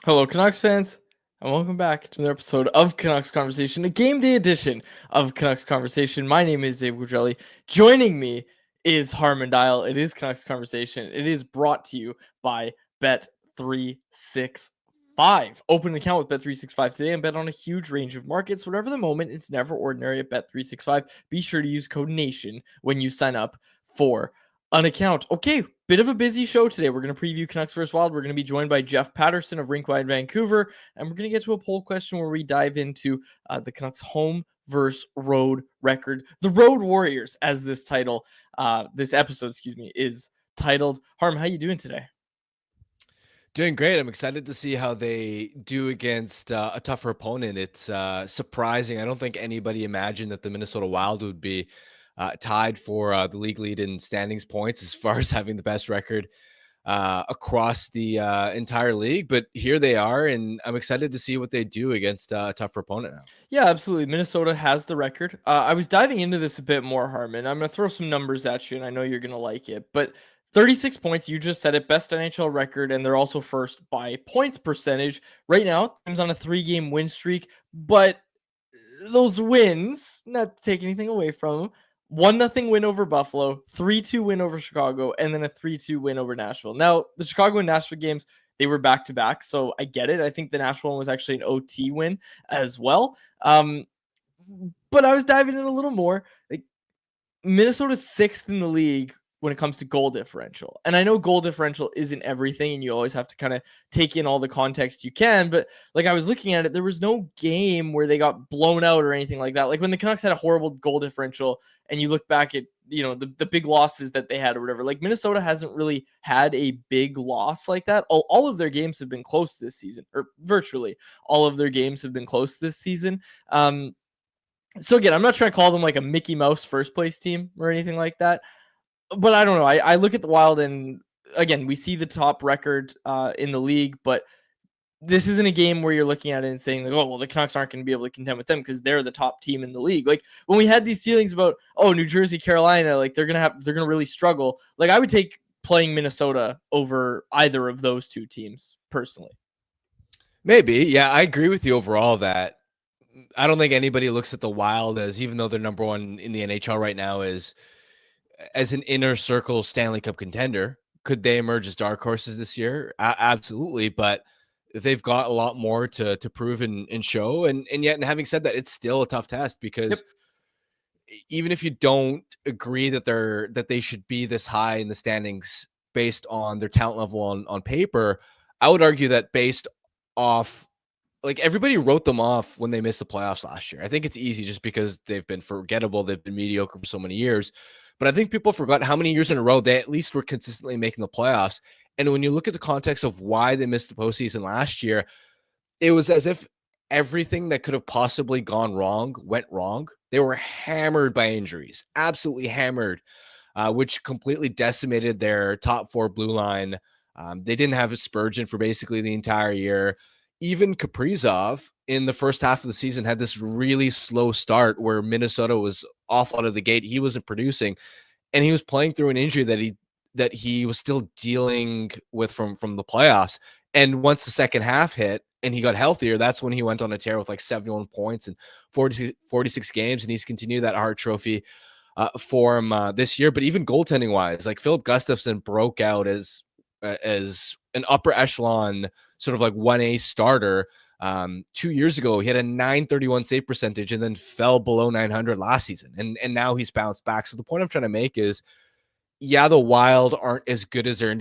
Hello, Canucks fans, and welcome back to another episode of Canucks Conversation, a game day edition of Canucks Conversation. My name is Dave Gugelli. Joining me is Harman Dial. It is Canucks Conversation. It is brought to you by Bet365. Open an account with Bet365 today and bet on a huge range of markets. Whatever the moment, it's never ordinary at Bet365. Be sure to use code NATION when you sign up for an account. Okay, bit of a busy show today. We're going to preview Canucks vs. Wild. We're going to be joined by Jeff Paterson of Rinkwide Vancouver, and we're going to get to a poll question where we dive into the Canucks home versus road record. The Road Warriors, as this episode, is titled. Harm, how you doing today? Doing great. I'm excited to see how they do against a tougher opponent. It's surprising. I don't think anybody imagined that the Minnesota Wild would be tied for the league lead in standings points as far as having the best record across the entire league. But here they are, and I'm excited to see what they do against a tougher opponent now. Yeah, absolutely. Minnesota has the record. I was diving into this a bit more, Harman. I'm going to throw some numbers at you, and I know you're going to like it. But 36 points, you just said it, best NHL record, and they're also first by points percentage. Right now, team's on a 3-game win streak, but those wins, not to take anything away from them, 1-0 win over Buffalo, 3-2 win over Chicago, and then a 3-2 win over Nashville. Now, the Chicago and Nashville games, they were back-to-back, so I get it. I think the Nashville one was actually an OT win as well. But I was diving in a little more. Like, Minnesota's 6th in the league when it comes to goal differential. And I know goal differential isn't everything, and you always have to kind of take in all the context you can. But like I was looking at it, there was no game where they got blown out or anything like that. Like when the Canucks had a horrible goal differential and you look back at, the big losses that they had or whatever, like Minnesota hasn't really had a big loss like that. All of their games have been close this season, or virtually all of their games have been close this season. So again, I'm not trying to call them like a Mickey Mouse first place team or anything like that. But I don't know. I look at the Wild, and again, we see the top record in the league, but this isn't a game where you're looking at it and saying like, oh, well, the Canucks aren't going to be able to contend with them because they're the top team in the league. Like when we had these feelings about, oh, New Jersey, Carolina, like they're gonna really struggle. Like I would take playing Minnesota over either of those two teams personally. Maybe. Yeah, I agree with you overall that I don't think anybody looks at the Wild as, even though they're number one in the NHL right now, as an inner circle Stanley Cup contender. Could they emerge as dark horses this year? Absolutely, but they've got a lot more to prove and show. And yet, and having said that, it's still a tough test because even if you don't agree that they should be this high in the standings based on their talent level on paper, I would argue that based off, like, everybody wrote them off when they missed the playoffs last year. I think it's easy just because they've been forgettable. They've been mediocre for so many years. But I think people forgot how many years in a row they at least were consistently making the playoffs. And when you look at the context of why they missed the postseason last year, it was as if everything that could have possibly gone wrong went wrong. They were hammered by injuries, absolutely hammered, which completely decimated their top four blue line. They didn't have a Spurgeon for basically the entire year. Even Kaprizov in the first half of the season had this really slow start where Minnesota was off out of the gate. He wasn't producing, and he was playing through an injury that he was still dealing with from the playoffs. And once the second half hit and he got healthier, that's when he went on a tear with like 71 points and 46 games, and he's continued that Hart Trophy for him this year. But even goaltending wise, like Philip Gustafsson broke out as an upper echelon sort of like 1A starter 2 years ago. He had a 931 save percentage and then fell below 900 last season, and now he's bounced back. So the point I'm trying to make is, yeah, the Wild aren't as good as their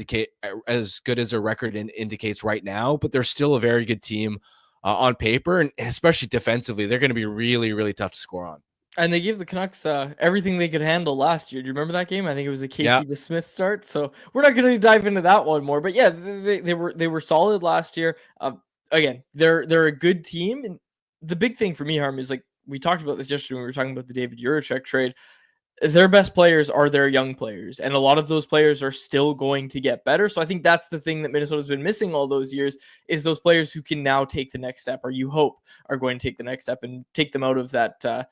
record indicates right now, but they're still a very good team on paper, and especially defensively, they're going to be really, really tough to score on. And they gave the Canucks everything they could handle last year. Do you remember that game? I think it was a Casey DeSmith start. So we're not going to dive into that one more. But yeah, they were solid last year. Again, they're a good team. And the big thing for me, Harm, is like we talked about this yesterday when we were talking about the David Jiricek trade. Their best players are their young players, and a lot of those players are still going to get better. So I think that's the thing that Minnesota's been missing all those years, is those players who can now take the next step, or you hope are going to take the next step and take them out of that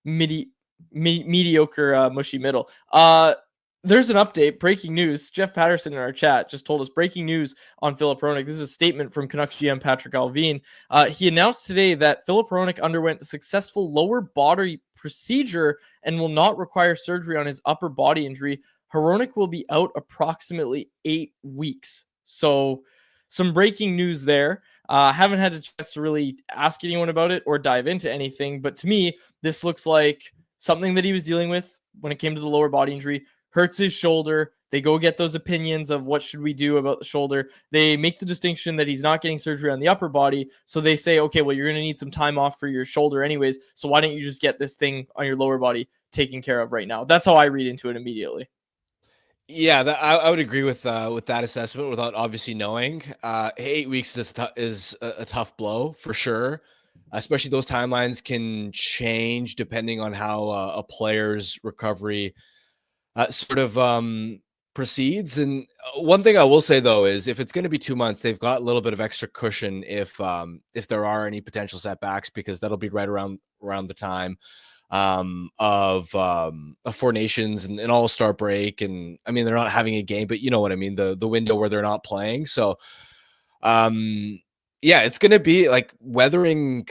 mediocre mushy middle. There's an update. Breaking news. Jeff Paterson in our chat just told us breaking news on Filip Hronek. This is a statement from Canucks GM Patrick Allvin. He announced today that Filip Hronek underwent a successful lower body procedure and will not require surgery on his upper body injury. Hronek will be out approximately 8 weeks. So some breaking news there. Haven't had a chance to really ask anyone about it or dive into anything, but to me, this looks like something that he was dealing with when it came to the lower body injury. Hurts his shoulder. They go get those opinions of what should we do about the shoulder. They make the distinction that he's not getting surgery on the upper body. So they say, okay, well, you're going to need some time off for your shoulder anyways. So why don't you just get this thing on your lower body taken care of right now? That's how I read into it immediately. Yeah, I would agree with that assessment without obviously knowing. 8 weeks is a tough blow for sure. Especially those timelines can change depending on how a player's recovery proceeds. And one thing I will say though is if it's going to be 2 months, they've got a little bit of extra cushion if there are any potential setbacks, because that'll be right around the time of Four Nations and an All-Star break. And I mean, they're not having a game, but you know what I mean, the window where they're not playing. So yeah, it's going to be like weathering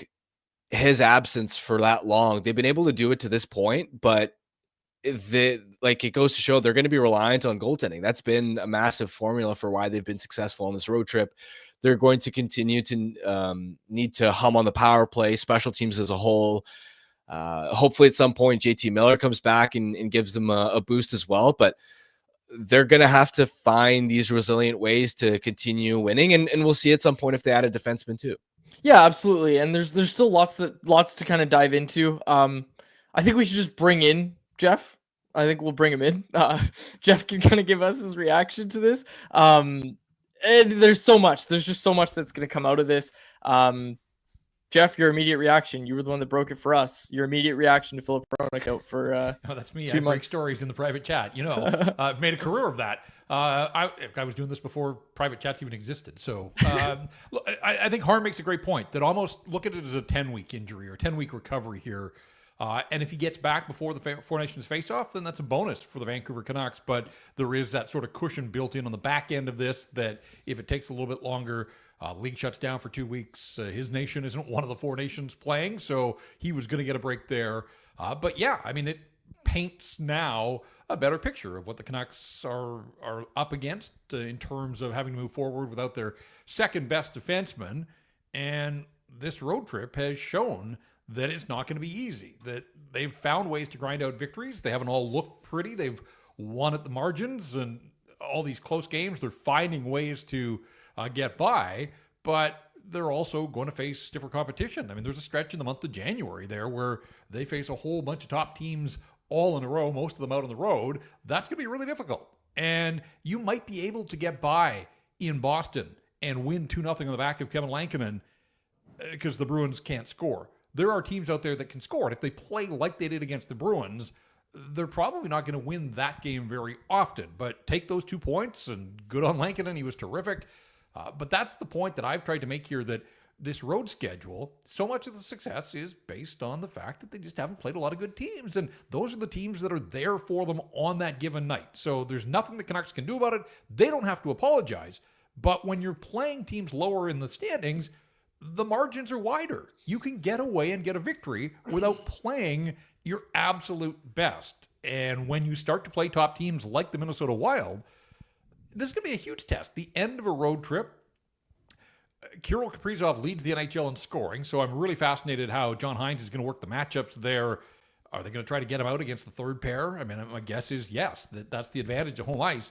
his absence for that long. They've been able to do it to this point, but it goes to show they're going to be reliant on goaltending. That's been a massive formula for why they've been successful on this road trip. They're going to continue to need to hum on the power play, special teams as a whole. Hopefully at some point JT Miller comes back and gives them a boost as well, but they're going to have to find these resilient ways to continue winning, and we'll see at some point if they add a defenseman too. Yeah, absolutely. And there's still lots to kind of dive into. I think we should just bring in Jeff. I think we'll bring him in. Jeff can kind of give us his reaction to this. And there's so much. There's just so much that's going to come out of this. Jeff, your immediate reaction. You were the one that broke it for us. Your immediate reaction to Filip Hronek out for oh, that's me. 2 I break months. stories in the private chat. You know, I've made a career of that. I was doing this before private chats even existed. So look, I think Harm makes a great point that almost look at it as a 10-week injury or 10-week recovery here. And if he gets back before the Four Nations face-off, then that's a bonus for the Vancouver Canucks. But there is that sort of cushion built in on the back end of this that if it takes a little bit longer, the league shuts down for 2 weeks. His nation isn't one of the Four Nations playing, so he was going to get a break there. But yeah, I mean, it paints now a better picture of what the Canucks are up against in terms of having to move forward without their second best defenseman. And this road trip has shown that it's not going to be easy, that they've found ways to grind out victories. They haven't all looked pretty. They've won at the margins, and all these close games, they're finding ways to get by, but they're also going to face stiffer competition. I mean, there's a stretch in the month of January there where they face a whole bunch of top teams all in a row, most of them out on the road. That's going to be really difficult. And you might be able to get by in Boston and win 2-0 on the back of Kevin Lankinen because the Bruins can't score. There are teams out there that can score. And if they play like they did against the Bruins, they're probably not going to win that game very often. But take those 2 points, and good on Lankinen. He was terrific. But that's the point that I've tried to make here, that this road schedule, so much of the success is based on the fact that they just haven't played a lot of good teams. And those are the teams that are there for them on that given night. So there's nothing the Canucks can do about it. They don't have to apologize. But when you're playing teams lower in the standings, the margins are wider. You can get away and get a victory without playing your absolute best. And when you start to play top teams like the Minnesota Wild, this is going to be a huge test. The end of a road trip. Kirill Kaprizov leads the NHL in scoring, so I'm really fascinated how John Hines is going to work the matchups there. Are they going to try to get him out against the third pair? I mean, my guess is yes. that's the advantage of home ice.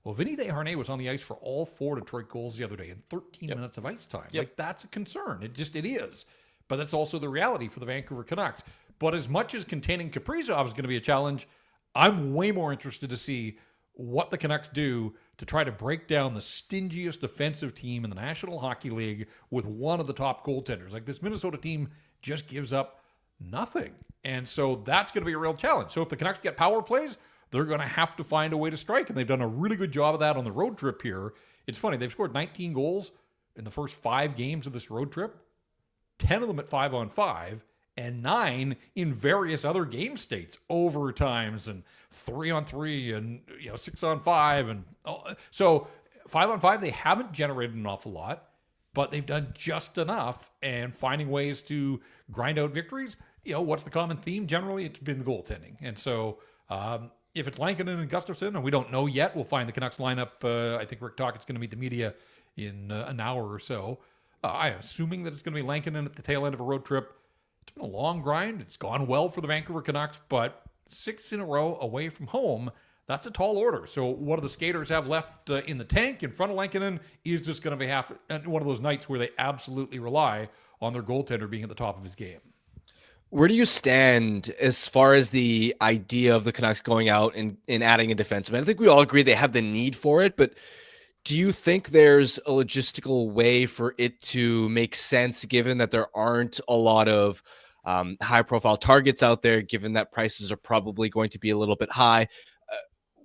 Well, Vinny Desharnais was on the ice for all 4 Detroit goals the other day in 13 minutes of ice time. Like, that's a concern. It is. But that's also the reality for the Vancouver Canucks. But as much as containing Kaprizov is going to be a challenge, I'm way more interested to see what the Canucks do to try to break down the stingiest defensive team in the National Hockey League with one of the top goaltenders. Like, this Minnesota team just gives up nothing. And so that's going to be a real challenge. So if the Canucks get power plays, they're going to have to find a way to strike. And they've done a really good job of that on the road trip here. It's funny, they've scored 19 goals in the first 5 games of this road trip, 10 of them at 5-on-5, and 9 in various other game states, overtimes and 3-on-3 and 6-on-5. And so 5-on-5, they haven't generated an awful lot, but they've done just enough, and finding ways to grind out victories. What's the common theme? Generally, it's been the goaltending. And so if it's Lankinen and Gustafsson, and we don't know yet, we'll find the Canucks lineup. I think Rick Tockett's going to meet the media in an hour or so. I'm assuming that it's going to be Lankinen at the tail end of a road trip. It's been a long grind. It's gone well for the Vancouver Canucks, but 6 in a row away from home, that's a tall order. So what do the skaters have left in the tank in front of Lankinen? Is just going to be one of those nights where they absolutely rely on their goaltender being at the top of his game. Where do you stand as far as the idea of the Canucks going out and adding a defenseman? I think we all agree they have the need for it, but do you think there's a logistical way for it to make sense, given that there aren't a lot of high-profile targets out there, given that prices are probably going to be a little bit high?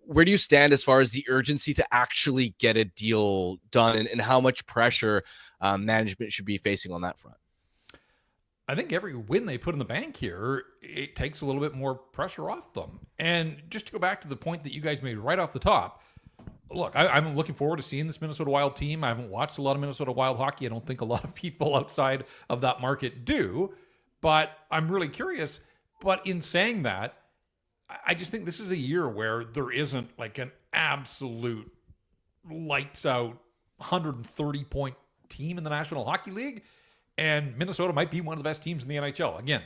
Where do you stand as far as the urgency to actually get a deal done, and how much pressure management should be facing on that front? I think every win they put in the bank here, it takes a little bit more pressure off them. And just to go back to the point that you guys made right off the top, look, I'm looking forward to seeing this Minnesota Wild team. I haven't watched a lot of Minnesota Wild hockey. I don't think a lot of people outside of that market do, but I'm really curious. But in saying that, I just think this is a year where there isn't like an absolute lights out 130-point team in the National Hockey League. And Minnesota might be one of the best teams in the NHL. Again,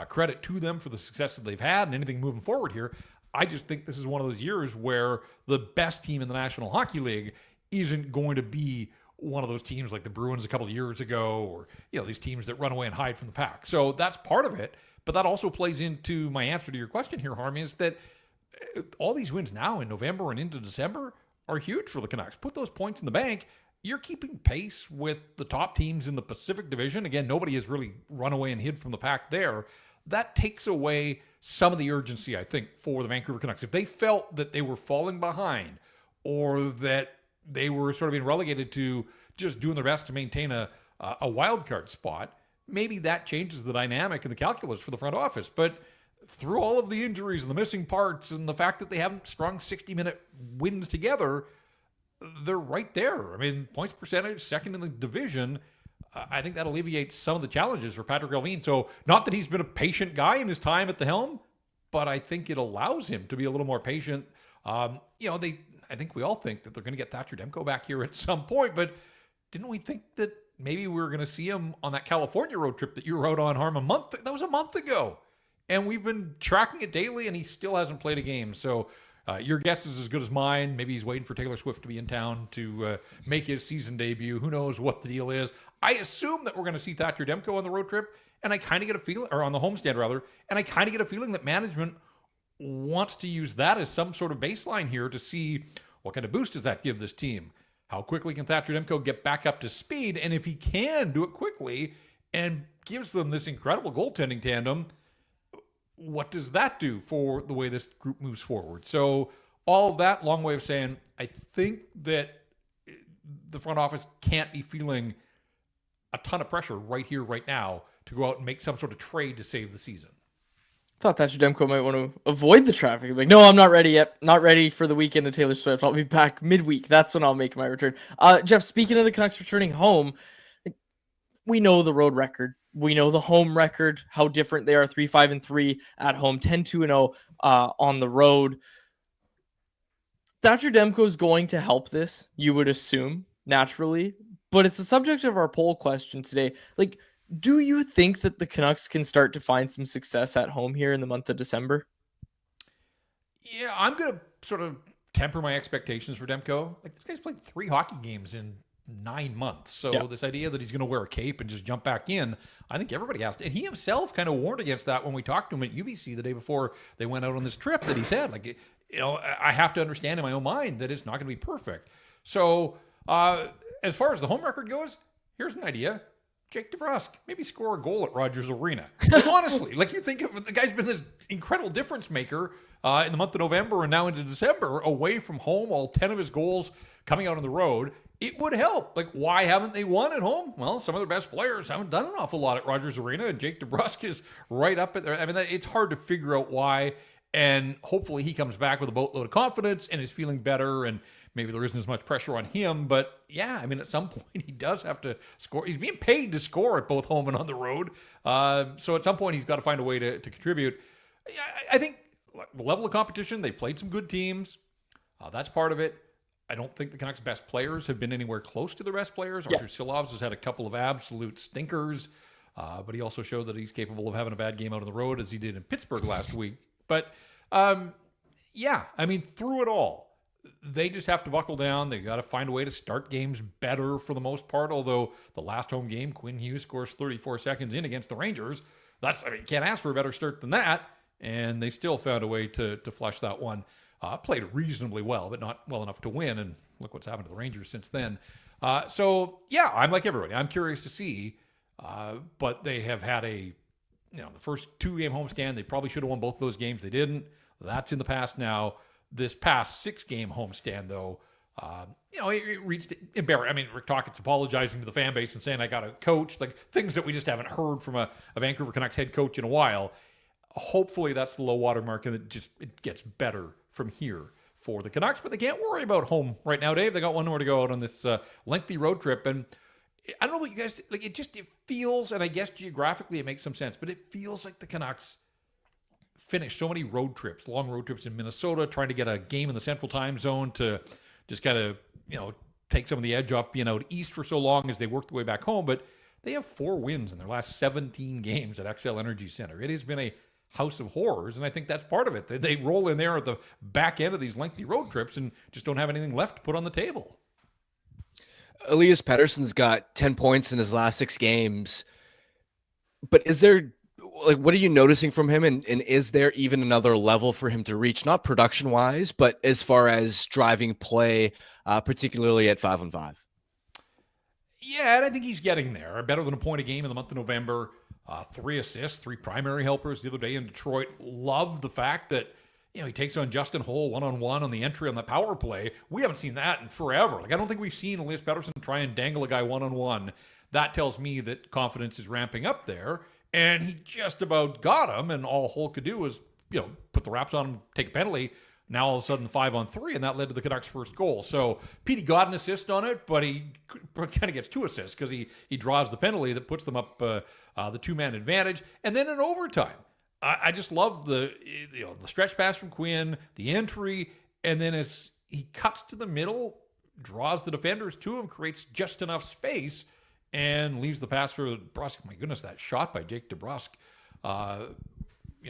credit to them for the success that they've had and anything moving forward here. I just think this is one of those years where the best team in the National Hockey League isn't going to be one of those teams like the Bruins a couple of years ago, or these teams that run away and hide from the pack. So that's part of it. But that also plays into my answer to your question here, Harman, is that all these wins now in November and into December are huge for the Canucks. Put those points in the bank. You're keeping pace with the top teams in the Pacific Division. Again, nobody has really run away and hid from the pack there. That takes away some of the urgency, I think, for the Vancouver Canucks. If they felt that they were falling behind, or that they were sort of being relegated to just doing their best to maintain a wild card spot, maybe that changes the dynamic and the calculus for the front office. But through all of the injuries and the missing parts and the fact that they haven't strung 60-minute wins together, they're right there. I mean, points percentage, second in the division. I think that alleviates some of the challenges for Patrick Allvin. So not that he's been a patient guy in his time at the helm, but I think it allows him to be a little more patient. I think we all think that they're going to get Thatcher Demko back here at some point, but didn't we think that maybe we were going to see him on that California road trip that you were out on, Harman, that was a month ago. And we've been tracking it daily, and he still hasn't played a game. So your guess is as good as mine. Maybe he's waiting for Taylor Swift to be in town to make his season debut. Who knows what the deal is? I assume that we're going to see Thatcher Demko on the road trip, and I kind of get a feeling, or on the homestand rather, and I kind of get a feeling that management wants to use that as some sort of baseline here to see what kind of boost does that give this team. How quickly can Thatcher Demko get back up to speed? And if he can do it quickly and gives them this incredible goaltending tandem, what does that do for the way this group moves forward? So all of that, long way of saying, I think that the front office can't be feeling a ton of pressure right here, right now, to go out and make some sort of trade to save the season. I thought Thatcher Demko might want to avoid the traffic. Like, no, I'm not ready yet. Not ready for the weekend of Taylor Swift. I'll be back midweek. That's when I'll make my return. Jeff, speaking of the Canucks returning home, we know the road record. We know the home record, how different they are, 3-5-3 at home, 10-2-0 on the road. Thatcher Demko is going to help this, you would assume, naturally. But it's the subject of our poll question today. Like, do you think that the Canucks can start to find some success at home here in the month of December? Yeah, I'm going to sort of temper my expectations for Demko. Like, this guy's played 3 hockey games in 9 months. So this idea that he's going to wear a cape and just jump back in, I think everybody has to. And he himself kind of warned against that when we talked to him at UBC the day before they went out on this trip, that he said, like, I have to understand in my own mind that it's not going to be perfect. So as far as the home record goes, here's an idea. Jake DeBrusk, maybe score a goal at Rogers Arena. Like, honestly, like, you think of the guy's been this incredible difference maker in the month of November and now into December, away from home, all 10 of his goals coming out on the road, it would help. Like, why haven't they won at home? Well, some of their best players haven't done an awful lot at Rogers Arena, and Jake DeBrusk is right up at there. I mean, it's hard to figure out why, and hopefully he comes back with a boatload of confidence and is feeling better, and maybe there isn't as much pressure on him. But yeah, I mean, at some point he does have to score. He's being paid to score at both home and on the road. So at some point he's got to find a way to contribute. I think the level of competition, they've played some good teams. That's part of it. I don't think the Canucks' best players have been anywhere close to the best players. Artur Silovs has had a couple of absolute stinkers, but he also showed that he's capable of having a bad game out on the road, as he did in Pittsburgh last week. But yeah, I mean, through it all, they just have to buckle down. They've got to find a way to start games better for the most part, although the last home game, Quinn Hughes scores 34 seconds in against the Rangers. I mean, can't ask for a better start than that, and they still found a way to flush that one. Played reasonably well, but not well enough to win. And look what's happened to the Rangers since then. So, yeah, I'm like everybody. I'm curious to see. But they have had the first 2-game homestand. They probably should have won both those games. They didn't. That's in the past now. This past 6-game homestand, though, it reached embarrassing. I mean, Rick Tocchet's apologizing to the fan base and saying, I got a coach, like things that we just haven't heard from a Vancouver Canucks head coach in a while. Hopefully that's the low water mark, and it gets better from here for the Canucks, but they can't worry about home right now, Dave. They got one more to go out on this lengthy road trip, and I don't know what you guys like. It feels, and I guess geographically it makes some sense, but it feels like the Canucks finished so many road trips, long road trips in Minnesota, trying to get a game in the Central Time Zone to just kind of take some of the edge off being out east for so long as they worked their way back home. But they have 4 wins in their last 17 games at XL Energy Center. It has been a house of horrors, and I think that's part of it. They roll in there at the back end of these lengthy road trips and just don't have anything left to put on the table. Elias Pettersson's got 10 points in his last 6 games, but is there, like, what are you noticing from him, and is there even another level for him to reach, not production-wise, but as far as driving play, particularly at 5-on-5? Yeah, and I think he's getting there. Better than a point a game in the month of November. 3 assists, 3 primary helpers the other day in Detroit. Love the fact that he takes on Justin Holl one-on-one on the entry on the power play. We haven't seen that in forever. Like, I don't think we've seen Elias Pettersson try and dangle a guy one-on-one. That tells me that confidence is ramping up there, and he just about got him, and all Holl could do was put the wraps on him, take a penalty. Now all of a sudden 5-on-3, and that led to the Canucks' first goal. So Petey got an assist on it, but he kind of gets 2 assists because he draws the penalty that puts them up the 2-man advantage. And then in overtime, I just love the stretch pass from Quinn, the entry, and then as he cuts to the middle, draws the defenders to him, creates just enough space, and leaves the pass for DeBrusk. My goodness, that shot by Jake DeBrusk.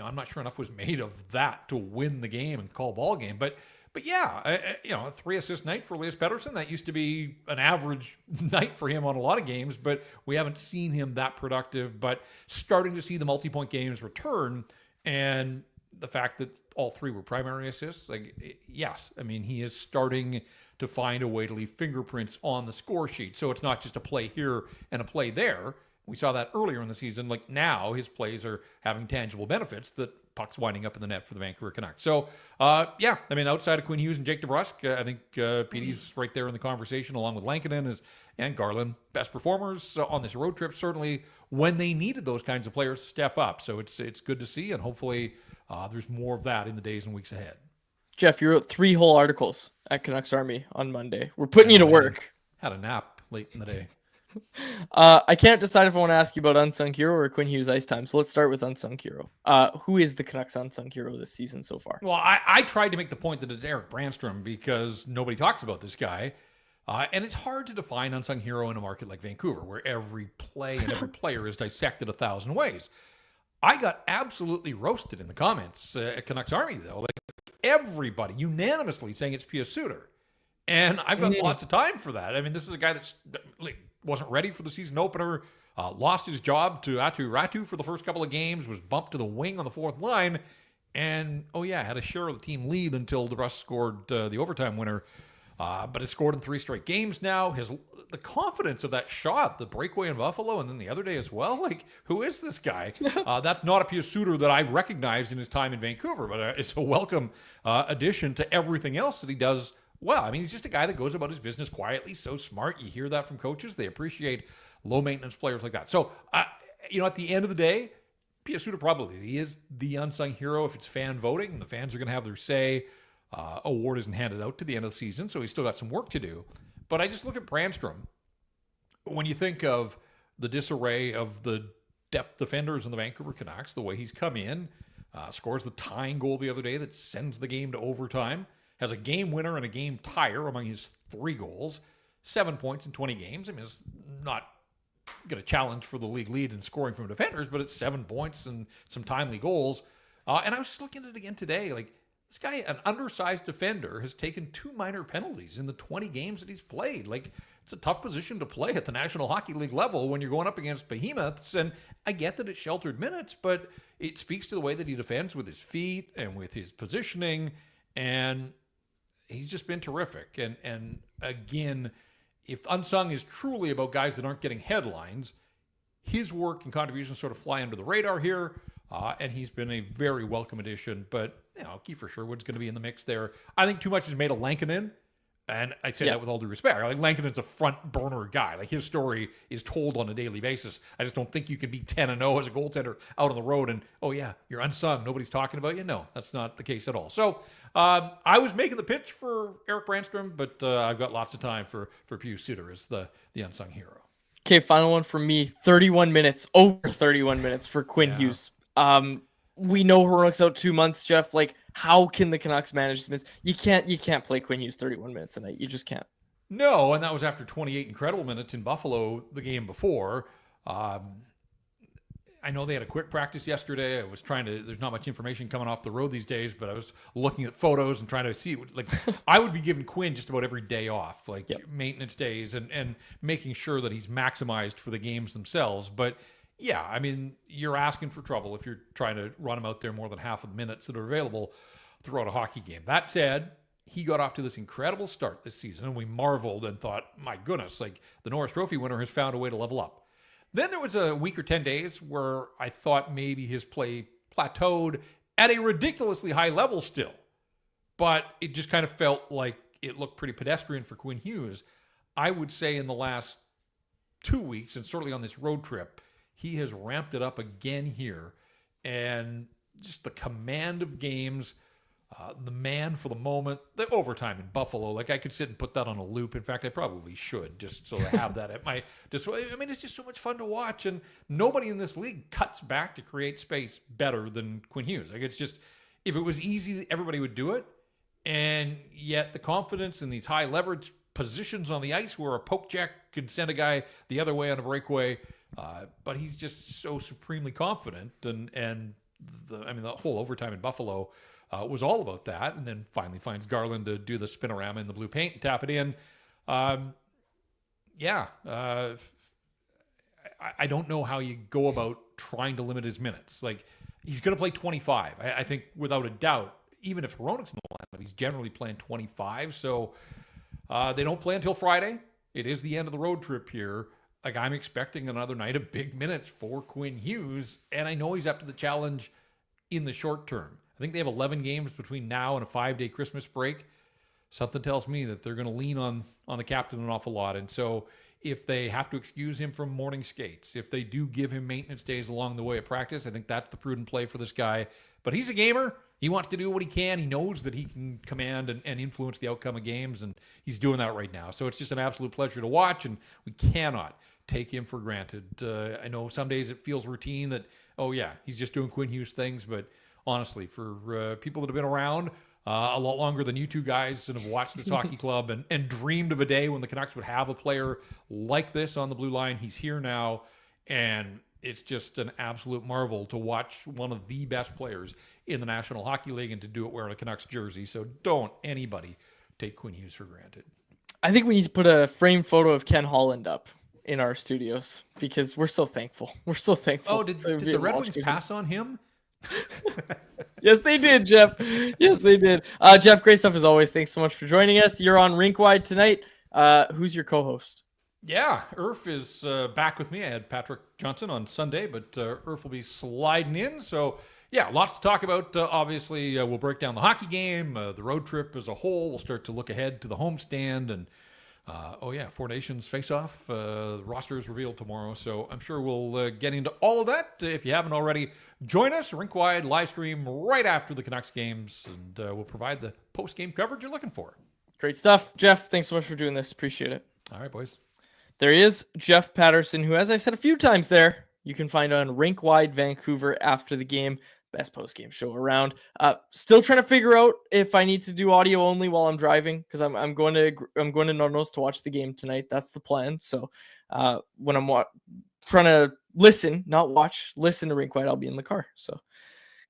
I'm not sure enough was made of that to win the game and call ball game. But yeah, a 3-assist night for Elias Pettersson. That used to be an average night for him on a lot of games, but we haven't seen him that productive. But starting to see the multi-point games return, and the fact that all 3 were primary assists, yes, I mean, he is starting to find a way to leave fingerprints on the score sheet. So it's not just a play here and a play there. We saw that earlier in the season. Like, now his plays are having tangible benefits, that puck's winding up in the net for the Vancouver Canucks. So, yeah, I mean, outside of Quinn Hughes and Jake DeBrusk, I think Petey's right there in the conversation, along with Lankinen and Garland, best performers on this road trip, certainly when they needed those kinds of players to step up. So it's good to see, and hopefully there's more of that in the days and weeks ahead. Jeff, you wrote 3 whole articles at Canucks Army on Monday. We're putting you to work. Had a nap late in the day. I can't decide if I want to ask you about unsung hero or Quinn Hughes ice time. So let's start with unsung hero. Who is the Canucks unsung hero this season so far? Well, I tried to make the point that it's Eric Brandstrom because nobody talks about this guy. And it's hard to define unsung hero in a market like Vancouver, where every play and every player is dissected 1,000 ways. I got absolutely roasted in the comments at Canucks Army, though. Like, everybody unanimously saying it's Pius Suter. And I've got lots of time for that. I mean, this is a guy that's wasn't ready for the season opener, lost his job to Aatu Räty for the first couple of games, was bumped to the wing on the 4th line, and, had a share of the team lead until DeBrusk scored the overtime winner but has scored in 3 straight games now. The confidence of that shot, the breakaway in Buffalo, and then the other day as well. Like, who is this guy? That's not a Pius Suter that I've recognized in his time in Vancouver, but it's a welcome addition to everything else that he does well. I mean, he's just a guy that goes about his business quietly, so smart. You hear that from coaches. They appreciate low-maintenance players like that. So, at the end of the day, Pius Suter probably is the unsung hero if it's fan voting, and the fans are going to have their say. Award isn't handed out to the end of the season, so he's still got some work to do. But I just look at Brandstrom. When you think of the disarray of the depth defenders in the Vancouver Canucks, the way he's come in, scores the tying goal the other day that sends the game to overtime, has a game winner and a game tire among his 3 goals, 7 points in 20 games. I mean, it's not going to challenge for the league lead in scoring from defenders, but it's 7 points and some timely goals. And I was just looking at it again today, like, this guy, an undersized defender, has taken 2 minor penalties in the 20 games that he's played. Like, it's a tough position to play at the National Hockey League level when you're going up against behemoths. And I get that it's sheltered minutes, but it speaks to the way that he defends with his feet and with his positioning. And he's just been terrific. And again, if unsung is truly about guys that aren't getting headlines, his work and contributions sort of fly under the radar here. And he's been a very welcome addition. But, Kiefer Sherwood's going to be in the mix there. I think too much is made of Lankinen. And I say that with all due respect. Like, Lankinen's a front burner guy. Like, his story is told on a daily basis. I just don't think you can be 10-0 as a goaltender out on the road and, oh, yeah, you're unsung. Nobody's talking about you. No, that's not the case at all. So I was making the pitch for Erik Brandstrom, but I've got lots of time for Pius Suter as the unsung hero. Okay, final one for me. 31 minutes, over 31 minutes for Quinn Hughes. We know Hronik's out 2 months, Jeff. Like, how can the Canucks manage this minutes? You can't play Quinn Hughes 31 minutes a night. You just can't. No, and that was after 28 incredible minutes in Buffalo the game before. I know they had a quick practice yesterday. I was there's not much information coming off the road these days, but I was looking at photos and trying to see, like, I would be giving Quinn just about every day off, like maintenance days and making sure that he's maximized for the games themselves. But yeah, I mean, you're asking for trouble if you're trying to run him out there more than half of the minutes that are available throughout a hockey game. That said, he got off to this incredible start this season, and we marveled and thought, my goodness, like, the Norris Trophy winner has found a way to level up. Then there was a week or 10 days where I thought maybe his play plateaued at a ridiculously high level still, but it just kind of felt like it looked pretty pedestrian for Quinn Hughes. I would say in the last 2 weeks, and certainly on this road trip, he has ramped it up again here, and just the command of games, the man for the moment, the overtime in Buffalo. Like, I could sit and put that on a loop. In fact, I probably should, just so I have that at my display. I mean, it's just so much fun to watch, and nobody in this league cuts back to create space better than Quinn Hughes. Like, it's just, if it was easy, everybody would do it, and yet the confidence in these high leverage positions on the ice where a poke check could send a guy the other way on a breakaway. But he's just so supremely confident, and the whole overtime in Buffalo was all about that, and then finally finds Garland to do the spinorama in the blue paint and tap it in. I don't know how you go about trying to limit his minutes. Like, he's going to play 25. I think without a doubt, even if Hronik's in the lineup, he's generally playing 25. So they don't play until Friday. It is the end of the road trip here. Like, I'm expecting another night of big minutes for Quinn Hughes, and I know he's up to the challenge in the short term. I think they have 11 games between now and a 5-day Christmas break. Something tells me that they're going to lean on the captain an awful lot. And so if they have to excuse him from morning skates, if they do give him maintenance days along the way of practice, I think that's the prudent play for this guy. But he's a gamer. He wants to do what he can. He knows that he can command and influence the outcome of games, and he's doing that right now. So it's just an absolute pleasure to watch, and we cannot take him for granted. I know some days it feels routine that, oh yeah, he's just doing Quinn Hughes things, but honestly, for people that have been around a lot longer than you two guys and have watched this hockey club and dreamed of a day when the Canucks would have a player like this on the blue line, he's here now, and it's just an absolute marvel to watch one of the best players in the National Hockey League and to do it wearing a Canucks jersey. So don't anybody take Quinn Hughes for granted. I think we need to put a framed photo of Ken Holland up in our studios because we're so thankful. We're so thankful. Oh, did the Red Wings pass on him? Yes, they did, Jeff. Yes, they did. Jeff, great stuff as always. Thanks so much for joining us. You're on Rink Wide tonight. Who's your co-host? Yeah, Irf is back with me. I had Patrick Johnson on Sunday, but Irf will be sliding in. So, yeah, lots to talk about. Obviously, we'll break down the hockey game, the road trip as a whole. We'll start to look ahead to the homestand. And, Four Nations face-off. The roster is revealed tomorrow. So I'm sure we'll get into all of that. If you haven't already, join us, Rink-Wide live stream right after the Canucks games. And we'll provide the post-game coverage you're looking for. Great stuff. Jeff, thanks so much for doing this. Appreciate it. All right, boys. There he is, Jeff Paterson, who, as I said a few times there, you can find on Rink Wide Vancouver after the game. Best post-game show around. Still trying to figure out if I need to do audio only while I'm driving, because I'm going to Nornos to watch the game tonight. That's the plan. So when I'm trying to listen, not watch, listen to Rink Wide, I'll be in the car. So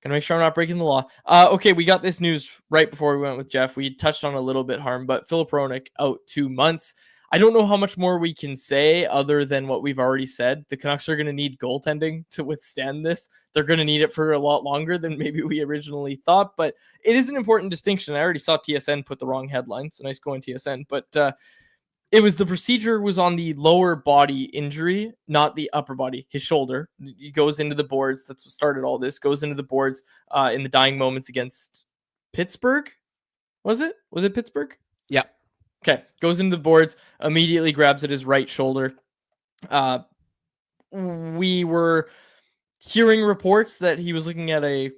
gotta make sure I'm not breaking the law. Okay, we got this news right before we went with Jeff. We touched on it a little bit, Harm, but Filip Hronek out 2 months. I don't know how much more we can say other than what we've already said. The Canucks are going to need goaltending to withstand this. They're going to need it for a lot longer than maybe we originally thought, but it is an important distinction. I already saw TSN put the wrong headline, so nice going TSN, but it was the procedure was on the lower body injury, not the upper body, his shoulder. He goes into the boards. That's what started all this. Goes into the boards in the dying moments against Pittsburgh. Was it Pittsburgh? Yeah. Okay, goes into the boards, immediately grabs at his right shoulder. We were hearing reports that he was looking at a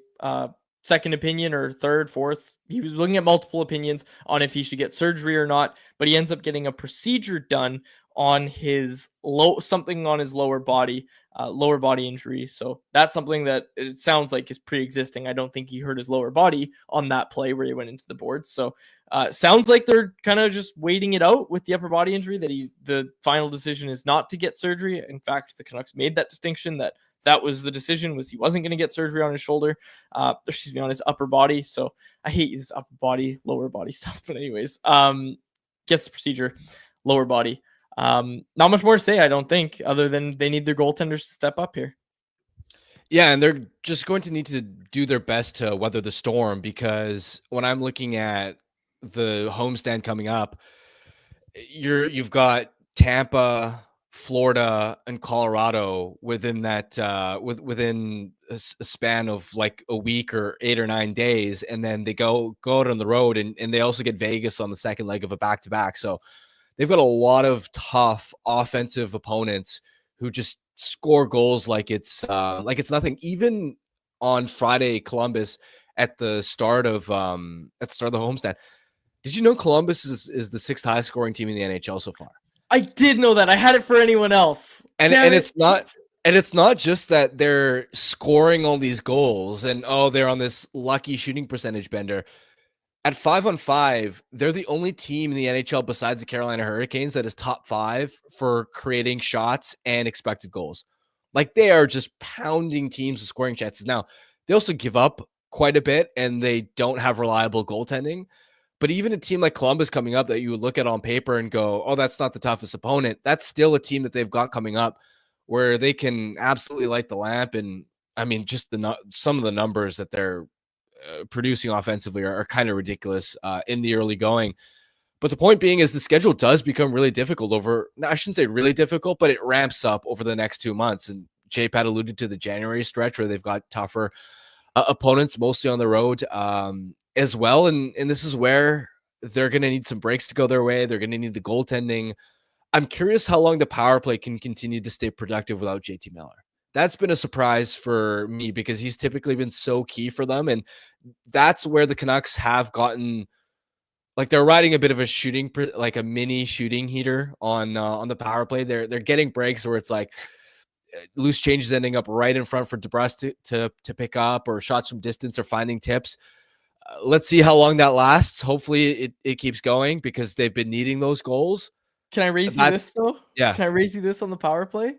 second opinion or third, fourth. He was looking at multiple opinions on if he should get surgery or not, but he ends up getting a procedure done on his something on his lower body injury. So that's something that it sounds like is pre-existing. I don't think he hurt his lower body on that play where he went into the boards. So sounds like they're kind of just waiting it out with the upper body injury, that the final decision is not to get surgery. In fact, the Canucks made that distinction that was the decision, was he wasn't going to get surgery on his shoulder, on his upper body. So I hate this upper body, lower body stuff, but anyways, gets the procedure, lower body. Not much more to say, I don't think, other than they need their goaltenders to step up here. Yeah, and they're just going to need to do their best to weather the storm, because when I'm looking at the homestand coming up, you've got Tampa, Florida, and Colorado within that within a span of like a week or 8 or 9 days, and then they go out on the road, and they also get Vegas on the second leg of a back-to-back. So they've got a lot of tough offensive opponents who just score goals like it's nothing. Even on Friday, Columbus at the start of the homestand. Did you know Columbus is the 6th highest scoring team in the NHL so far? I did know that. I had it for anyone else. And it's not just that they're scoring all these goals and they're on this lucky shooting percentage bender. At 5-on-5, they're the only team in the NHL besides the Carolina Hurricanes that is top 5 for creating shots and expected goals. Like, they are just pounding teams with scoring chances. Now, they also give up quite a bit, and they don't have reliable goaltending. But even a team like Columbus coming up that you would look at on paper and go, oh, that's not the toughest opponent, that's still a team that they've got coming up where they can absolutely light the lamp. And I mean, just some of the numbers that they're producing offensively are kind of ridiculous in the early going. But the point being is the schedule does become really difficult I shouldn't say really difficult, but it ramps up over the next 2 months. And J-Pat alluded to the January stretch where they've got tougher opponents, mostly on the road as well. And this is where they're going to need some breaks to go their way. They're going to need the goaltending. I'm curious how long the power play can continue to stay productive without JT Miller. That's been a surprise for me because he's typically been so key for them. And that's where the Canucks have gotten, like, they're riding a bit of a shooting, like a mini shooting heater on the power play. They're getting breaks where it's like loose changes ending up right in front for DeBrusque to pick up, or shots from distance, or finding tips. Let's see how long that lasts. Hopefully it keeps going because they've been needing those goals. Can I raise you this though? Yeah. Can I raise you this on the power play?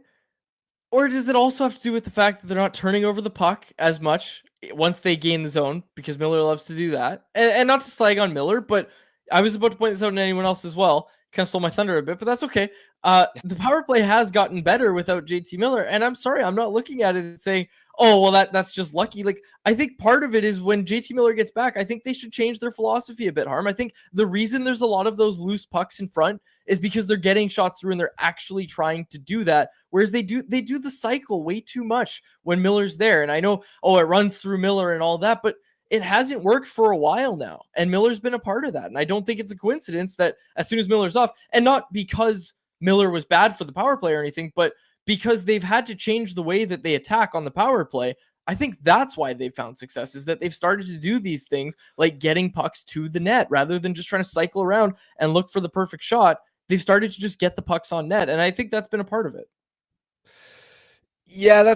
Or does it also have to do with the fact that they're not turning over the puck as much once they gain the zone, because Miller loves to do that? And not to slag on Miller, but I was about to point this out to anyone else as well. Kind of stole my thunder a bit, but that's okay. The power play has gotten better without JT Miller. And I'm sorry, I'm not looking at it and saying, oh, well, that's just lucky. Like, I think part of it is when JT Miller gets back, I think they should change their philosophy a bit, Harm. I think the reason there's a lot of those loose pucks in front is because they're getting shots through and they're actually trying to do that. Whereas they do the cycle way too much when Miller's there. And I know, oh, it runs through Miller and all that, but it hasn't worked for a while now. And Miller's been a part of that. And I don't think it's a coincidence that as soon as Miller's off, and not because Miller was bad for the power play or anything, but because they've had to change the way that they attack on the power play. I think that's why they've found success, is that they've started to do these things like getting pucks to the net rather than just trying to cycle around and look for the perfect shot. They've started to just get the pucks on net. And I think that's been a part of it. Yeah,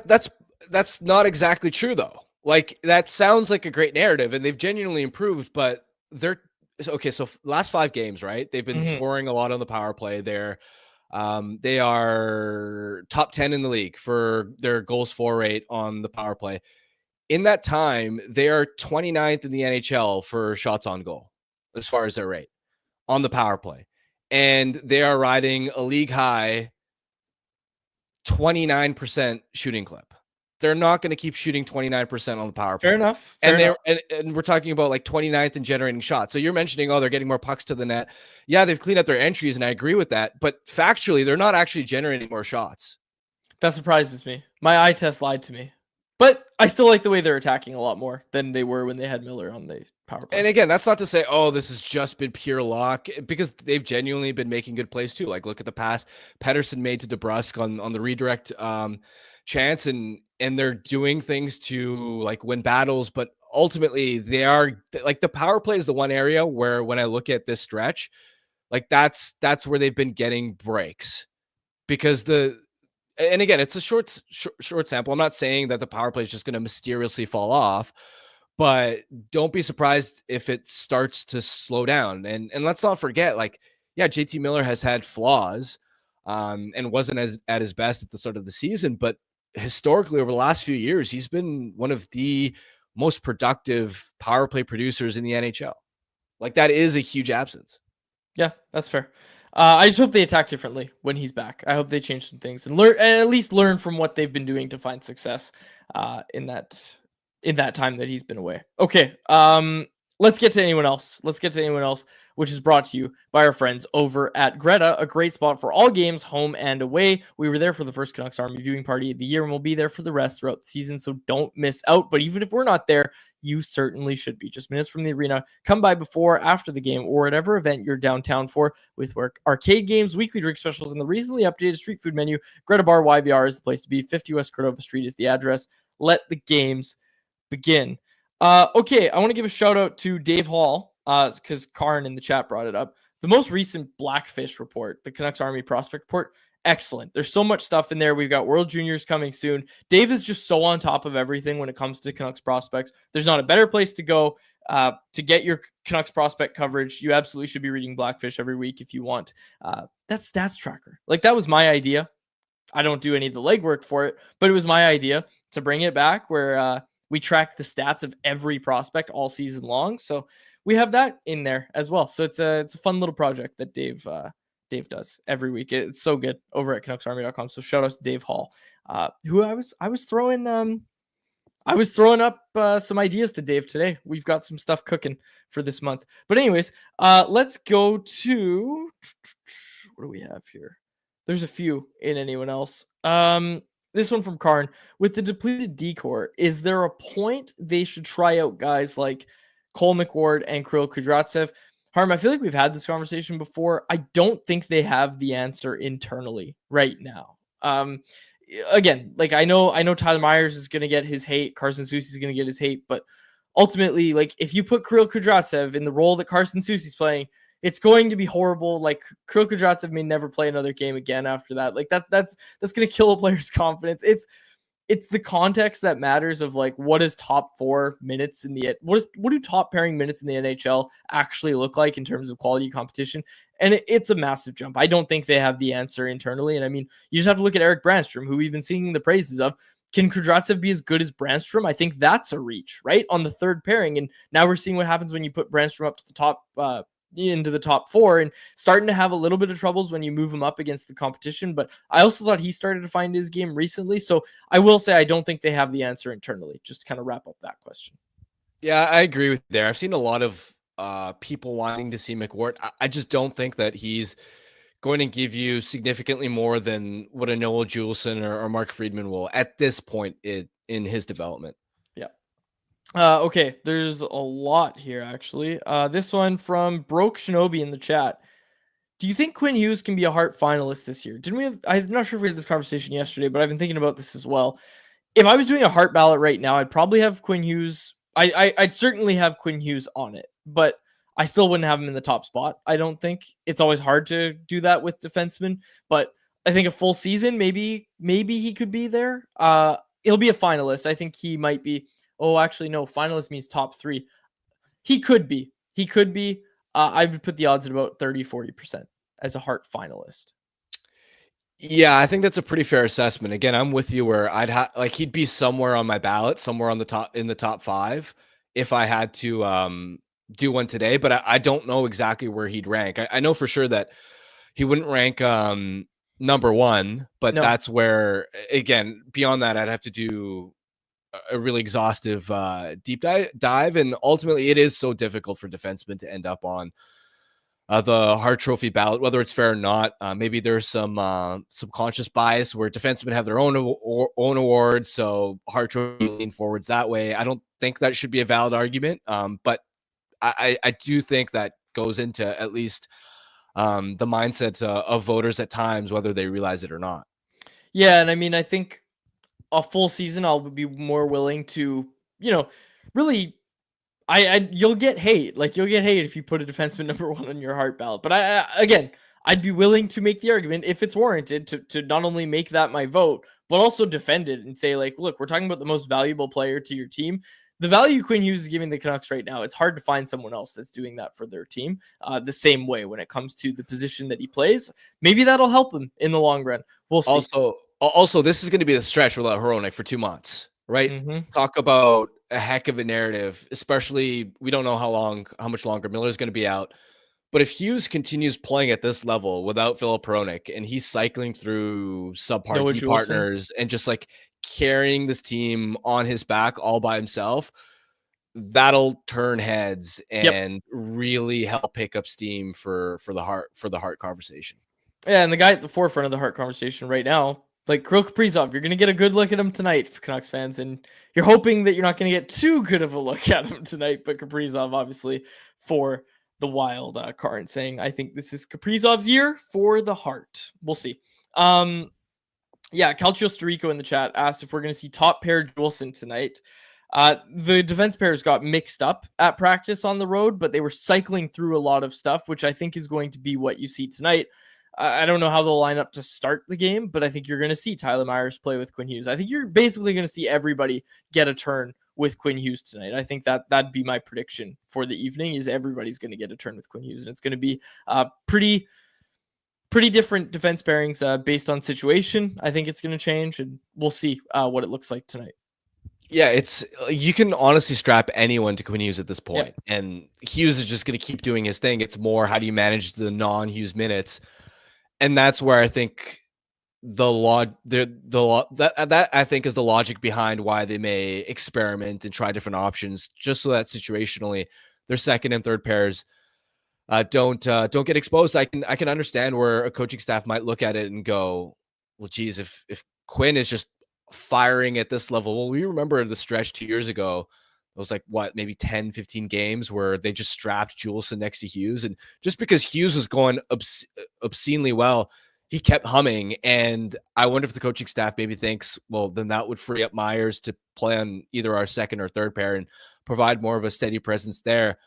that's not exactly true though. Like, that sounds like a great narrative and they've genuinely improved, but they're okay. So last 5 games, right? They've been scoring a lot on the power play. They are top 10 in the league for their goals for rate on the power play. In that time, they are 29th in the NHL for shots on goal as far as their rate on the power play. And they are riding a league high 29% shooting clip. They're not going to keep shooting 29% on the power play. Fair enough. And we're talking about like 29th in generating shots. So you're mentioning, oh, they're getting more pucks to the net. Yeah, they've cleaned up their entries, and I agree with that. But factually, they're not actually generating more shots. That surprises me. My eye test lied to me. But I still like the way they're attacking a lot more than they were when they had Miller on the power play. And again, that's not to say, oh, this has just been pure luck, because they've genuinely been making good plays too. Like, look at the pass Paterson made to DeBrusk on the redirect chance, and they're doing things to like win battles. But ultimately, they are like, the power play is the one area where when I look at this stretch, like that's where they've been getting breaks, because and again, it's a short sample. I'm not saying that the power play is just going to mysteriously fall off, but don't be surprised if it starts to slow down. And let's not forget, like, yeah, JT Miller has had flaws and wasn't at his best at the start of the season, but historically over the last few years, he's been one of the most productive power play producers in the NHL. Like, that is a huge absence. Yeah, that's fair. I just hope they attack differently when he's back. I hope they change some things and at least learn from what they've been doing to find success in that time that he's been away. Okay, let's get to anyone else. Which is brought to you by our friends over at Greta, a great spot for all games, home and away. We were there for the first Canucks Army viewing party of the year, and we'll be there for the rest throughout the season, so don't miss out. But even if we're not there, you certainly should be. Just minutes from the arena. Come by before, after the game, or whatever event you're downtown for, with arcade games, weekly drink specials, and the recently updated street food menu. Greta Bar YBR is the place to be. 50 West Cordova Street is the address. Let the games begin. Okay, I want to give a shout out to Dave Hall, because Karn in the chat brought it up. The most recent Blackfish report, the Canucks Army prospect report, excellent. There's so much stuff in there. We've got World Juniors coming soon. Dave is just so on top of everything when it comes to Canucks prospects. There's not a better place to go to get your Canucks prospect coverage. You absolutely should be reading Blackfish every week if you want. That stats tracker, like, that was my idea. I don't do any of the legwork for it, but it was my idea to bring it back where we track the stats of every prospect all season long. So we have that in there as well. So it's a fun little project that Dave does every week. It's so good over at CanucksArmy.com. So shout out to Dave Hall, who I was throwing up some ideas to Dave today. We've got some stuff cooking for this month. But anyways, let's go to, what do we have here? There's a few in anyone else. This one from Karn. With the depleted decor, is there a point they should try out guys like Cole McWard and Kirill Kudryavtsev? Harm, I feel like we've had this conversation before. I don't think they have the answer internally right now. Again, like, I know Tyler Myers is going to get his hate. Carson Soucy is going to get his hate. But ultimately, like, if you put Kirill Kudryavtsev in the role that Carson Soucy's playing, it's going to be horrible. Like, Kirill Kudryavtsev may never play another game again after that. Like, that's going to kill a player's confidence. It's the context that matters of, like, what is top 4 minutes in the what do top pairing minutes in the NHL actually look like in terms of quality competition? And it's a massive jump. I don't think they have the answer internally. And I mean, you just have to look at Eric Brandstrom, who we've been singing the praises of. Can Kudryavtsev be as good as Brandstrom? I think that's a reach, right? On the third pairing. And now we're seeing what happens when you put Brandstrom up to the top into the top 4 and starting to have a little bit of troubles when you move him up against the competition. But I also thought he started to find his game recently. So I will say I don't think they have the answer internally, just to kind of wrap up that question. Yeah, I agree with you there. I've seen a lot of people wanting to see McWhort. I just don't think that he's going to give you significantly more than what a Noah Juleson or Mark Friedman will at this point in his development. Yeah. Okay, there's a lot here, actually. This one from Broke Shinobi in the chat. Do you think Quinn Hughes can be a Hart finalist this year? I'm not sure if we had this conversation yesterday, but I've been thinking about this as well. If I was doing a Hart ballot right now, I'd probably have Quinn Hughes. I'd certainly have Quinn Hughes on it, but I still wouldn't have him in the top spot. I don't think. It's always hard to do that with defensemen, but I think a full season, maybe he could be there. He'll be a finalist. I think he might be. Oh, actually, no. Finalist means top 3. He could be. I would put the odds at about 30-40% as a Hart finalist. Yeah, I think that's a pretty fair assessment. Again, I'm with you where he'd be somewhere on my ballot, somewhere on the top in the top 5 if I had to do one today, but I don't know exactly where he'd rank. I know for sure that he wouldn't rank number 1, but No. that's where, again, beyond that, I'd have to do a really exhaustive deep dive, and ultimately it is so difficult for defensemen to end up on the Hart Trophy ballot, whether it's fair or not. Maybe there's some subconscious bias where defensemen have their own awards, so Hart Trophy lean forwards that way. I don't think that should be a valid argument, but I do think that goes into at least the mindset of voters at times, whether they realize it or not. Yeah, and I mean, I think a full season, I'll be more willing to, really. You'll get hate. Like, you'll get hate if you put a defenseman number 1 on your Hart ballot. But again, I'd be willing to make the argument if it's warranted to not only make that my vote, but also defend it and say, like, look, we're talking about the most valuable player to your team. The value Quinn Hughes is giving the Canucks right now, it's hard to find someone else that's doing that for their team the same way when it comes to the position that he plays. Maybe that'll help him in the long run. We'll see. Also, this is going to be the stretch without Hronek for 2 months, right? Mm-hmm. Talk about a heck of a narrative, especially we don't know how much longer Miller's going to be out. But if Hughes continues playing at this level without Philip Hronek and he's cycling through subpar key partners and just like carrying this team on his back all by himself, that'll turn heads and really help pick up steam for the Hart conversation. Yeah, and the guy at the forefront of the Hart conversation right now, like Kirill Kaprizov, you're going to get a good look at him tonight, for Canucks fans, and you're hoping that you're not going to get too good of a look at him tonight. But Kaprizov, obviously, for the Wild, Karn saying, I think this is Kaprizov's year for the Hart. We'll see. Calcio Storico in the chat asked if we're going to see top pair Juleson tonight. The defense pairs got mixed up at practice on the road, but they were cycling through a lot of stuff, which I think is going to be what you see tonight. I don't know how they'll line up to start the game, but I think you're going to see Tyler Myers play with Quinn Hughes. I think you're basically going to see everybody get a turn with Quinn Hughes tonight. I think that'd be my prediction for the evening, is everybody's going to get a turn with Quinn Hughes, and it's going to be pretty different defense pairings based on situation. I think it's going to change, and we'll see what it looks like tonight. Yeah, you can honestly strap anyone to Quinn Hughes at this point, and Hughes is just going to keep doing his thing. It's more, how do you manage the non-Hughes minutes? And that's where I think that I think is the logic behind why they may experiment and try different options, just so that situationally their second and third pairs don't get exposed. I can understand where a coaching staff might look at it and go, well, geez, if Quinn is just firing at this level. Well, we remember the stretch 2 years ago. It was like, maybe 10, 15 games where they just strapped Juleson next to Hughes. And just because Hughes was going obscenely well, he kept humming. And I wonder if the coaching staff maybe thinks, well, then that would free up Myers to play on either our second or third pair and provide more of a steady presence there.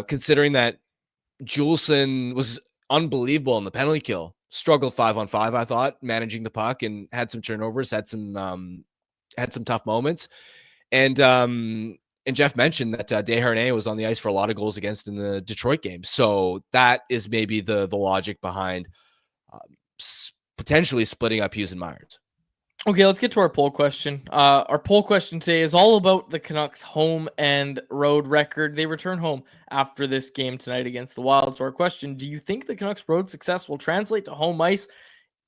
Considering that Juleson was unbelievable in the penalty kill, struggled 5-on-5, I thought, managing the puck, and had some turnovers, had some tough moments. And Jeff mentioned that Desharnais was on the ice for a lot of goals against in the Detroit game. So that is maybe the logic behind potentially splitting up Hughes and Myers. Okay, let's get to our poll question. Our poll question today is all about the Canucks' home and road record. They return home after this game tonight against the Wild. So our question, do you think the Canucks' road success will translate to home ice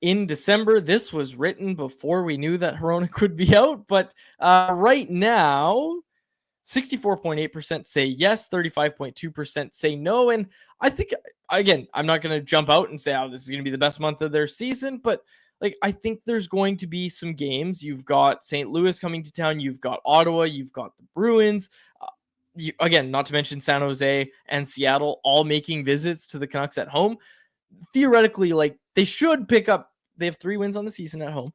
in December? This was written before we knew that Hronek would be out, but right now, 64.8% say yes, 35.2% say no. And I think, again, I'm not going to jump out and say, oh, this is going to be the best month of their season, but like, I think there's going to be some games. You've got St. Louis coming to town. You've got Ottawa. You've got the Bruins. Again, not to mention San Jose and Seattle all making visits to the Canucks at home. Theoretically, like, they should pick up, they have 3 wins on the season at home.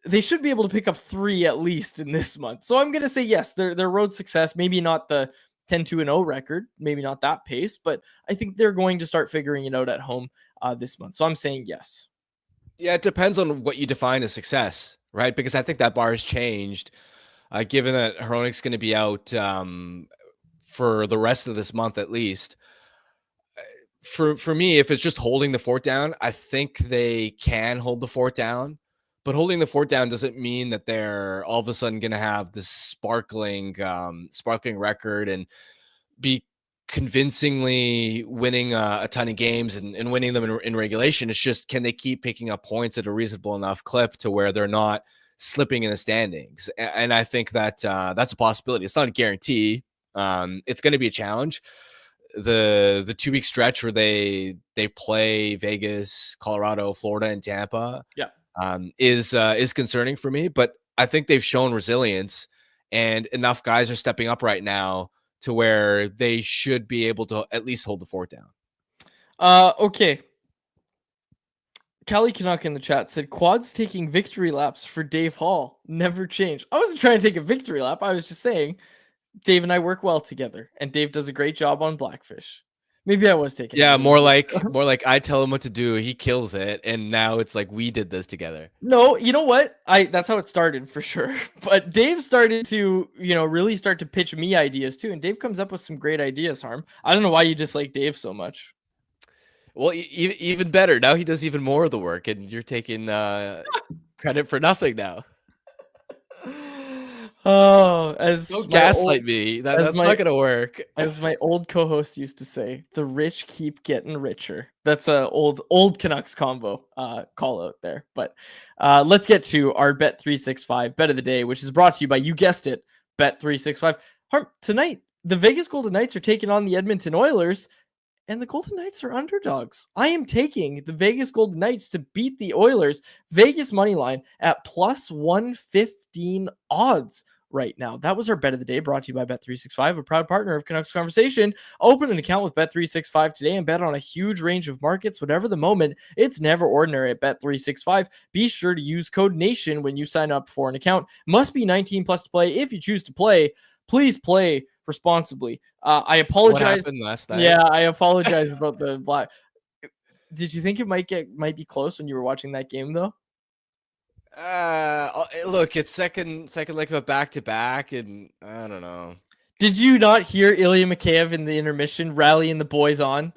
They should be able to pick up 3 at least in this month. So I'm going to say yes, their road success, maybe not the 10-2-0 record, maybe not that pace, but I think they're going to start figuring it out at home this month. So I'm saying yes. Yeah, it depends on what you define as success, right? Because I think that bar has changed, given that Hronek's going to be out for the rest of this month at least. For me, if it's just holding the fort down, I think they can hold the fort down. But holding the fort down doesn't mean that they're all of a sudden going to have this sparkling record and be convincingly winning a ton of games and winning them in regulation. It's just, can they keep picking up points at a reasonable enough clip to where they're not slipping in the standings? And I think that that's a possibility. It's not a guarantee. It's going to be a challenge. The 2-week stretch where they play Vegas, Colorado, Florida, and Tampa, is concerning for me. But I think they've shown resilience, and enough guys are stepping up right now to where they should be able to at least hold the fort down. Okay. Callie Canuck in the chat said, Quad's taking victory laps for Dave Hall. Never change. I wasn't trying to take a victory lap. I was just saying Dave and I work well together, and Dave does a great job on Blackfish. Maybe I was taking. Yeah, more like I tell him what to do, he kills it, and now it's like we did this together. No, you know what? That's how it started for sure. But Dave started to, really start to pitch me ideas too, and Dave comes up with some great ideas, Harm. I don't know why you dislike Dave so much. Well, even better. Now he does even more of the work, and you're taking credit for nothing now. Oh, don't gaslight me. That's not gonna work. As my old co-host used to say, the rich keep getting richer. That's a old Canucks combo call out there. But let's get to our Bet365 bet of the day, which is brought to you by, you guessed it, Bet365. Tonight, the Vegas Golden Knights are taking on the Edmonton Oilers, and the Golden Knights are underdogs. I am taking the Vegas Golden Knights to beat the Oilers. Vegas money line at plus 115 odds right now. That was our bet of the day, brought to you by Bet365, a proud partner of Canucks Conversation. Open an account with Bet365 today and bet on a huge range of markets. Whatever the moment, it's never ordinary at Bet365. Be sure to use code NATION when you sign up for an account. Must be 19 plus to play. If you choose to play, please play responsibly. I apologize. What happened last night? Yeah, I apologize about the black. Did you think it might be close when you were watching that game though? Look, it's second leg of a back-to-back, and I don't know. Did you not hear Ilya Mikheyev in the intermission rallying the boys on?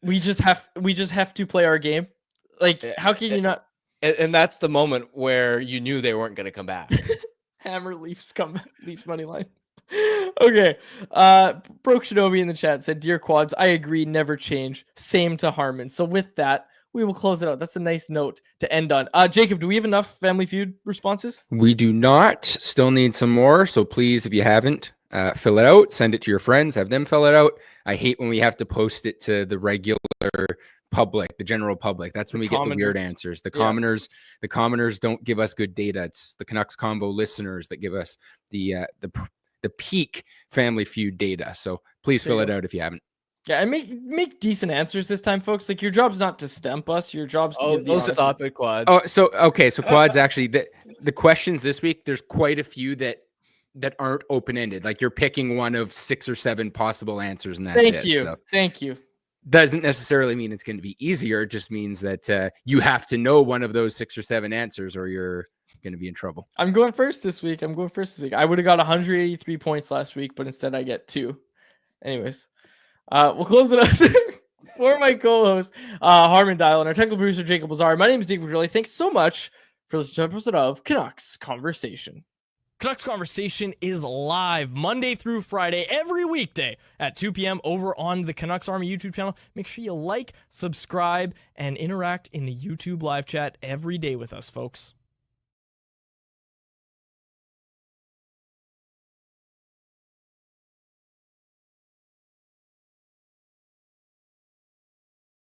we just have to play our game. Like, how can you not? And that's the moment where you knew they weren't going to come back. Hammer Leafs money line. Okay. Broke Shinobi in the chat said, Dear Quads, I agree, never change. Same to Harman. So with that, we will close it out. That's a nice note to end on. Jacob, do we have enough Family Feud responses? We do not. Still need some more. So please, if you haven't, fill it out. Send it to your friends. Have them fill it out. I hate when we have to post it to the regular public, the general public. That's when we get the weird answers. The commoners don't give us good data. It's the Canucks Convo listeners that give us the peak Family Feud data. So please fill it out if you haven't. Yeah, and make decent answers this time, folks. Like, your job's not to stump us. Your job's to give stop it, Quads. Oh, so Quads, actually, the questions this week, there's quite a few that aren't open-ended. Like, you're picking one of 6 or 7 possible answers, and that's it. Thank you. Doesn't necessarily mean it's going to be easier. It just means that you have to know one of those 6 or 7 answers, or you're going to be in trouble. I'm going first this week. I would have got 183 points last week, but instead I get 2. Anyways. We'll close it up there for my co-host, Harman Dial, and our technical producer, Jacob Lazar. My name is Diego Pedrilli. Thanks so much for this episode of Canucks Conversation. Canucks Conversation is live Monday through Friday, every weekday at 2 p.m. over on the Canucks Army YouTube channel. Make sure you like, subscribe, and interact in the YouTube live chat every day with us, folks.